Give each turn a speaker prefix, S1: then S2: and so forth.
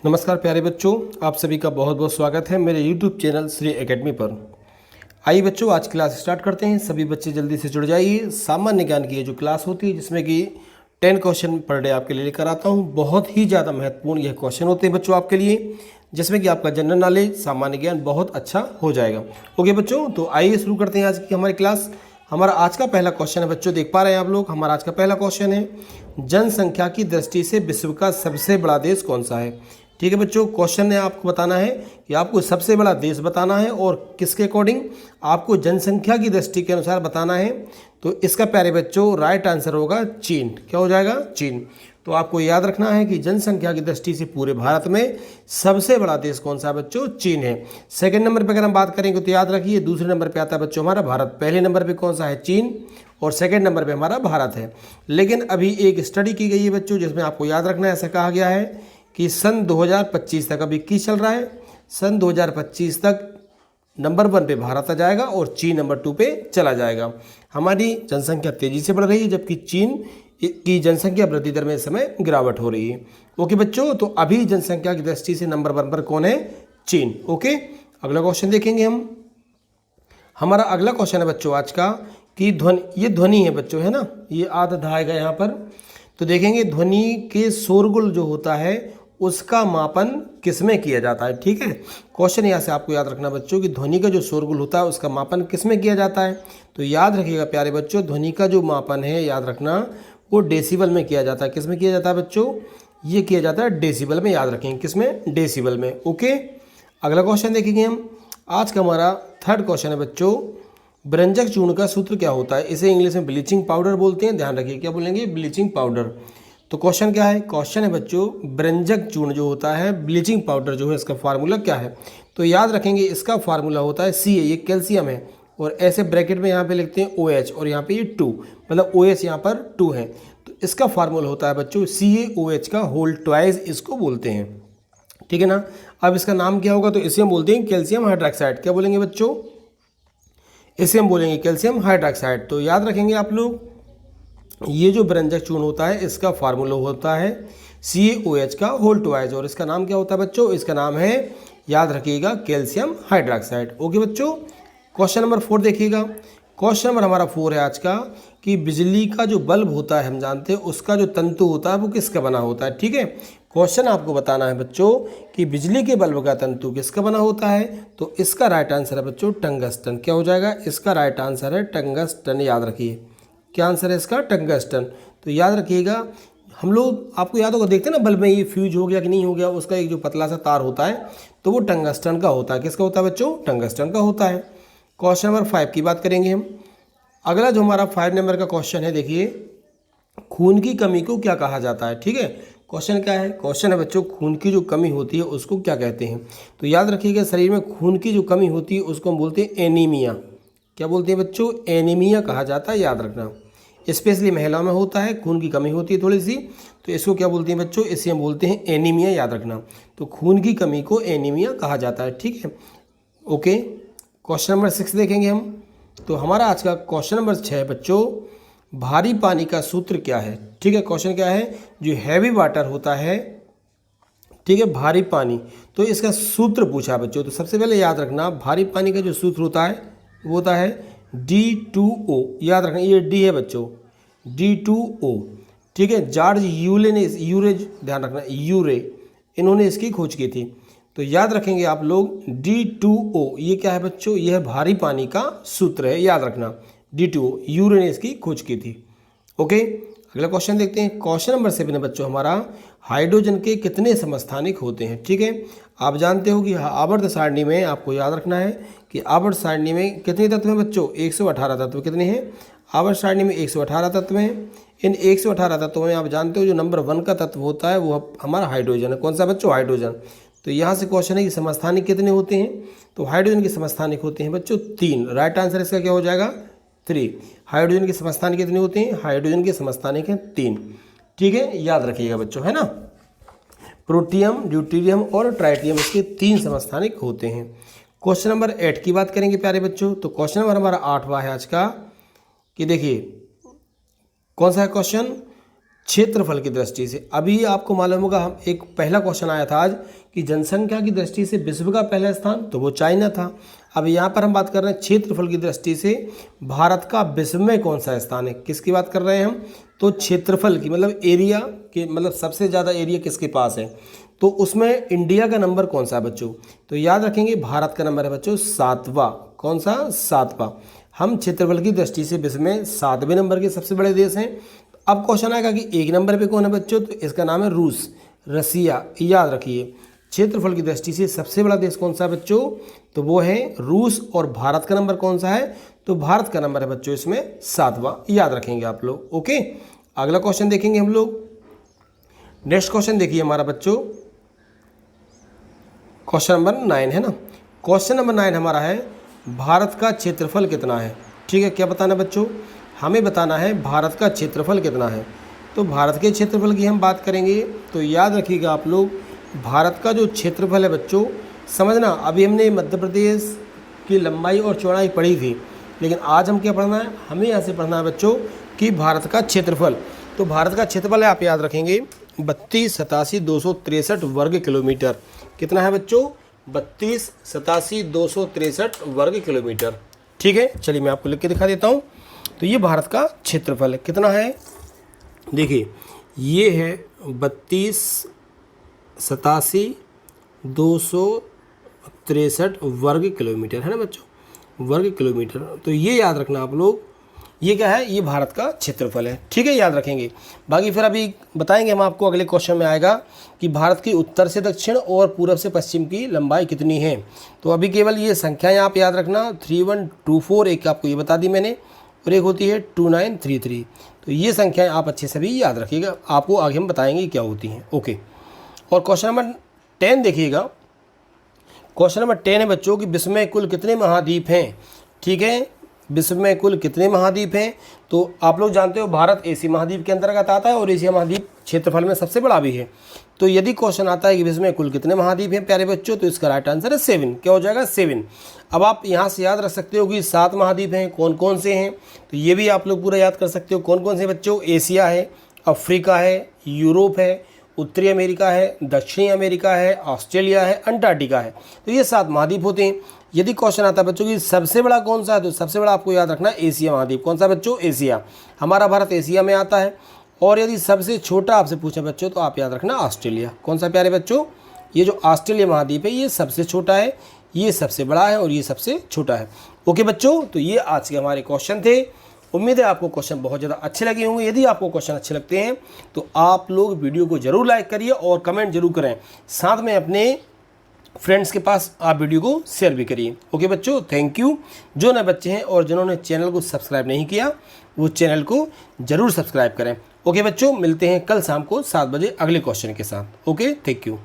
S1: नमस्कार प्यारे बच्चों, आप सभी का बहुत बहुत स्वागत है मेरे YouTube चैनल श्री एकेडमी पर। आइए बच्चों, आज क्लास स्टार्ट करते हैं। सभी बच्चे जल्दी से जुड़ जाइए। सामान्य ज्ञान की ये जो क्लास होती है जिसमें कि 10 क्वेश्चन पर डे आपके लिए लेकर आता हूँ। बहुत ही ज़्यादा महत्वपूर्ण यह क्वेश्चन होते हैं बच्चों आपके लिए, जिसमें कि आपका जनरल नॉलेज, सामान्य ज्ञान बहुत अच्छा हो जाएगा। ओके बच्चों, तो आइए शुरू करते हैं आज की हमारी क्लास। हमारा आज का पहला क्वेश्चन है बच्चों, देख पा रहे हैं आप लोग। हमारा आज का पहला क्वेश्चन है, जनसंख्या की दृष्टि से विश्व का सबसे बड़ा देश कौन सा है। ठीक है बच्चों, क्वेश्चन ने आपको बताना है कि आपको सबसे बड़ा देश बताना है और किसके अकॉर्डिंग, आपको जनसंख्या की दृष्टि के अनुसार बताना है। तो इसका प्यारे बच्चों राइट आंसर होगा चीन। क्या हो जाएगा? चीन। तो आपको याद रखना है कि जनसंख्या की दृष्टि से पूरे भारत में सबसे बड़ा देश कौन सा है बच्चों? चीन है। सेकंड नंबर पर अगर हम बात करेंगे तो याद रखिए दूसरे नंबर पे आता है बच्चों हमारा भारत। पहले नंबर पे कौन सा है? चीन। और सेकंड नंबर पे हमारा भारत है। लेकिन अभी एक स्टडी की गई है बच्चों, जिसमें आपको याद रखना है, ऐसा कहा गया है कि सन 2025 तक, अभी 21 चल रहा है, सन 2025 तक नंबर 1 पे भारत आ जाएगा और चीन नंबर 2 पे चला जाएगा। हमारी जनसंख्या तेजी से बढ़ रही है, जबकि चीन की जनसंख्या वृद्धि दर में इस समय गिरावट हो रही है। ओके बच्चों, तो अभी जनसंख्या की दृष्टि से नंबर 1 पर कौन है? चीन। ओके, अगला क्वेश्चन देखेंगे हम। हमारा अगला क्वेश्चन है बच्चों आज का कि ये ध्वनि है बच्चों, है ना, ये आधा आएगा यहाँ पर। तो देखेंगे ध्वनि के शोरगुल जो होता है उसका मापन किसमें किया जाता है। ठीक है, क्वेश्चन यहाँ से आपको याद रखना बच्चों कि ध्वनि का जो शोरगुल होता है उसका मापन किसमें किया जाता है। तो याद रखिएगा प्यारे बच्चों, ध्वनि का जो मापन है याद रखना वो डेसिबल में किया जाता है। किसमें किया जाता है बच्चों? ये किया जाता है डेसिबल में। याद रखेंगे किसमें? डेसिबल में। ओके, अगला क्वेश्चन देखेंगे हम। आज का हमारा थर्ड क्वेश्चन है बच्चों, ब्रंजक चूर्ण का सूत्र क्या होता है? इसे इंग्लिश में ब्लीचिंग पाउडर बोलते हैं। ध्यान रखिए, क्या बोलेंगे? Bleaching powder. तो क्वेश्चन क्या है? क्वेश्चन है बच्चों, ब्रंजक चूर्ण जो होता है, ब्लीचिंग पाउडर जो है, इसका फार्मूला क्या है? तो याद रखेंगे इसका फार्मूला होता है Ca, ये कैल्शियम है, और ऐसे ब्रैकेट में यहाँ पे लिखते हैं OH, और यहाँ पे ये 2, मतलब OH यहाँ पर 2 है। तो इसका फार्मूला होता है बच्चों CaOH का होल ट्वाइस, इसको बोलते हैं। ठीक है ना। अब इसका नाम क्या होगा? तो इसे हम बोलते हैं कैल्शियम हाइड्रोक्साइड। क्या बोलेंगे बच्चों? इसे हम बोलेंगे कैल्शियम हाइड्रोक्साइड। तो याद रखेंगे आप लोग, ये जो ब्रंजक चूर्ण होता है इसका फार्मूला होता है CaOH का होल ट्वाइस, और इसका नाम क्या होता है बच्चों? इसका नाम है, याद रखिएगा, कैल्शियम हाइड्रोक्साइड। ओके बच्चों, क्वेश्चन नंबर 4 देखिएगा। क्वेश्चन नंबर हमारा 4 है आज का कि बिजली का जो बल्ब होता है, हम जानते हैं उसका जो तंतु होता है वो किसका बना होता है। ठीक है, क्वेश्चन आपको बताना है बच्चों कि बिजली के बल्ब का तंतु किसका बना होता है। तो इसका राइट आंसर है बच्चों टंगस्टन। क्या हो जाएगा? इसका राइट आंसर है टंगस्टन। याद रखिए, क्या आंसर है इसका? टंगस्टन। तो याद रखिएगा, हम लोग, आपको याद होगा, देखते हैं ना बल्ब में ये फ्यूज हो गया कि नहीं हो गया, उसका एक जो पतला सा तार होता है तो वो टंगस्टन का होता है। किसका होता है बच्चों? टंगस्टन का होता है। क्वेश्चन नंबर 5 की बात करेंगे हम। अगला जो हमारा 5 नंबर का क्वेश्चन है, देखिए, खून की कमी को क्या कहा जाता है। ठीक है, क्वेश्चन क्या है? क्वेश्चन है बच्चों, खून की जो कमी होती है उसको क्या कहते हैं। तो याद रखिएगा, शरीर में खून की जो कमी होती है उसको हम बोलते हैं एनीमिया। क्या बोलते हैं बच्चों? एनीमिया कहा जाता है। याद रखना, स्पेशली महिलाओं में होता है, खून की कमी होती है थोड़ी सी, तो इसको क्या बोलते हैं बच्चों? इसे हम बोलते हैं एनीमिया। याद रखना, तो खून की कमी को एनीमिया कहा जाता है। ठीक है, ओके। क्वेश्चन नंबर 6 देखेंगे हम। तो हमारा आज का क्वेश्चन नंबर 6 है बच्चों, भारी पानी का सूत्र क्या है। ठीक है, क्वेश्चन क्या है? जो हैवी वाटर होता है, ठीक है, भारी पानी, तो इसका सूत्र पूछा बच्चों। तो सबसे पहले याद रखना, भारी पानी का जो सूत्र होता है वो होता है D2O। याद रखना, ये D है बच्चों, D2O। ठीक है, जॉर्ज यूले ने, ध्यान रखना, यूरे, इन्होंने इसकी खोज की थी। तो याद रखेंगे आप लोग D2O, ये क्या है बच्चों? यह भारी पानी का सूत्र है। याद रखना, D2O, यूरे ने इसकी खोज की थी। ओके, अगला क्वेश्चन देखते हैं। क्वेश्चन नंबर 7 है बच्चों हमारा, हाइड्रोजन के कितने समस्थानिक होते हैं। ठीक है, आप जानते हो कि आवर्त सारणी में आपको याद रखना है कि आवर्त सारणी में कितने तत्व हैं बच्चों? 118 तत्व। कितने हैं? आवर्त सारणी में 118 तत्व हैं। इन 118 तत्वों में आप जानते हो जो नंबर 1 का तत्व होता है वो हमारा हाइड्रोजन है। कौन सा बच्चों? हाइड्रोजन। तो यहाँ से क्वेश्चन है कि समस्थानिक कितने होते हैं। तो हाइड्रोजन के समस्थानिक होते हैं बच्चों 3। राइट आंसर इसका क्या हो जाएगा? 3। हाइड्रोजन के समस्थानिक कितने होते हैं? हाइड्रोजन के समस्थानिक हैं 3। ठीक है, याद रखिएगा बच्चों, है ना। प्रोटियम, ड्यूटेरियम और ट्राइटियम, इसके 3 समस्थानिक होते हैं। क्वेश्चन नंबर 8 की बात करेंगे प्यारे बच्चों। तो क्वेश्चन नंबर हमारा 8वां है आज का कि देखिए, कौन सा है क्वेश्चन? क्षेत्रफल की दृष्टि से। अभी आपको मालूम होगा हम एक पहला क्वेश्चन आया था आज कि जनसंख्या की दृष्टि से विश्व का पहला स्थान, तो वो चाइना था। अब यहाँ पर हम बात कर रहे हैं क्षेत्रफल की दृष्टि से भारत का विश्व में कौन सा स्थान है। किसकी बात कर रहे हैं हम, तो क्षेत्रफल की, मतलब एरिया के, मतलब सबसे ज़्यादा एरिया किसके पास है, तो उसमें इंडिया का नंबर कौन सा है बच्चों। तो याद रखेंगे भारत का नंबर है बच्चों 7वां। कौन सा, 7वां। हम क्षेत्रफल की दृष्टि से विश्व में 7वें नंबर के सबसे बड़े देश हैं। अब क्वेश्चन आएगा कि 1 नंबर पे कौन है बच्चों, तो इसका नाम है रूस, रसिया। याद रखिए क्षेत्रफल की दृष्टि से सबसे बड़ा देश कौन सा है बच्चों, तो वो है रूस। और भारत का नंबर कौन सा है, तो भारत का नंबर है बच्चों इसमें 7वां। याद रखेंगे आप लोग। ओके, अगला क्वेश्चन देखेंगे हम लोग। नेक्स्ट क्वेश्चन देखिए हमारा बच्चों, क्वेश्चन नंबर 9 है ना। क्वेश्चन नंबर 9 हमारा है भारत का क्षेत्रफल कितना है। ठीक है, क्या बताना बच्चों, हमें बताना है भारत का क्षेत्रफल कितना है। तो भारत के क्षेत्रफल की हम बात करेंगे तो याद रखिएगा आप लोग, भारत का जो क्षेत्रफल है बच्चों, समझना अभी हमने मध्य प्रदेश की लंबाई और चौड़ाई पढ़ी थी, लेकिन आज हम क्या पढ़ना है, हमें यहाँ से पढ़ना है बच्चों कि भारत का क्षेत्रफल। तो भारत का क्षेत्रफल है, आप याद रखेंगे 32,87,263 वर्ग किलोमीटर। कितना है बच्चों, 32,87,263 वर्ग किलोमीटर। ठीक है, चलिए मैं आपको लिख के दिखा देता हूँ। तो ये भारत का क्षेत्रफल है, कितना है, देखिए ये है 32,87,263 वर्ग किलोमीटर, है ना बच्चों, वर्ग किलोमीटर। तो ये याद रखना आप लोग, ये क्या है, ये भारत का क्षेत्रफल है। ठीक है, याद रखेंगे। बाकी फिर अभी बताएंगे हम आपको, अगले क्वेश्चन में आएगा कि भारत की उत्तर से दक्षिण और पूरब से पश्चिम की लंबाई कितनी है। तो अभी केवल ये संख्याएं आप याद रखना, 3124 एक आपको ये बता दी मैंने, और एक होती है 2933। तो ये संख्याएं आप अच्छे से भी याद रखिएगा, आपको आगे हम बताएंगे क्या होती हैं। ओके, और क्वेश्चन नंबर 10 देखिएगा। क्वेश्चन नंबर 10 है बच्चों कि विश्व में कुल कितने महाद्वीप हैं। ठीक है, विश्व में कुल कितने महाद्वीप हैं। तो आप लोग जानते हो भारत एशिया महाद्वीप के अंतर्गत आता है और एशिया महाद्वीप क्षेत्रफल में सबसे बड़ा भी है। तो यदि क्वेश्चन आता है कि विश्व में कुल कितने महाद्वीप हैं प्यारे बच्चों, तो इसका राइट आंसर है 7। क्या हो जाएगा, 7। अब आप यहाँ से याद रख सकते हो कि 7 महाद्वीप हैं, कौन कौन से हैं, तो ये भी आप लोग पूरा याद कर सकते हो। कौन कौन से बच्चों, एशिया है, अफ्रीका है, यूरोप है, उत्तरी अमेरिका है, दक्षिणी अमेरिका है, ऑस्ट्रेलिया है, अंटार्कटिका है। तो ये 7 महाद्वीप होते हैं। यदि क्वेश्चन आता है बच्चों कि सबसे बड़ा कौन सा है, तो सबसे बड़ा आपको याद रखना है एशिया महाद्वीप। कौन सा बच्चों, एशिया। हमारा भारत एशिया में आता है। और यदि सबसे छोटा आपसे पूछे बच्चों, तो आप याद रखना ऑस्ट्रेलिया। कौन सा प्यारे बच्चों, ये जो ऑस्ट्रेलिया महाद्वीप है ये सबसे छोटा है, ये सबसे बड़ा है और ये सबसे छोटा है। ओके बच्चों, तो ये आज के हमारे क्वेश्चन थे। उम्मीद है आपको क्वेश्चन बहुत ज़्यादा अच्छे लगे होंगे। यदि आपको क्वेश्चन अच्छे लगते हैं तो आप लोग वीडियो को जरूर लाइक करिए और कमेंट जरूर करें, साथ में अपने फ्रेंड्स के पास आप वीडियो को शेयर भी करिए। ओके बच्चों, थैंक यू। जो नए बच्चे हैं और जिन्होंने चैनल को सब्सक्राइब नहीं किया वो चैनल को जरूर सब्सक्राइब करें। ओके बच्चों, मिलते हैं कल शाम को 7 बजे अगले क्वेश्चन के साथ। Okay, thank you.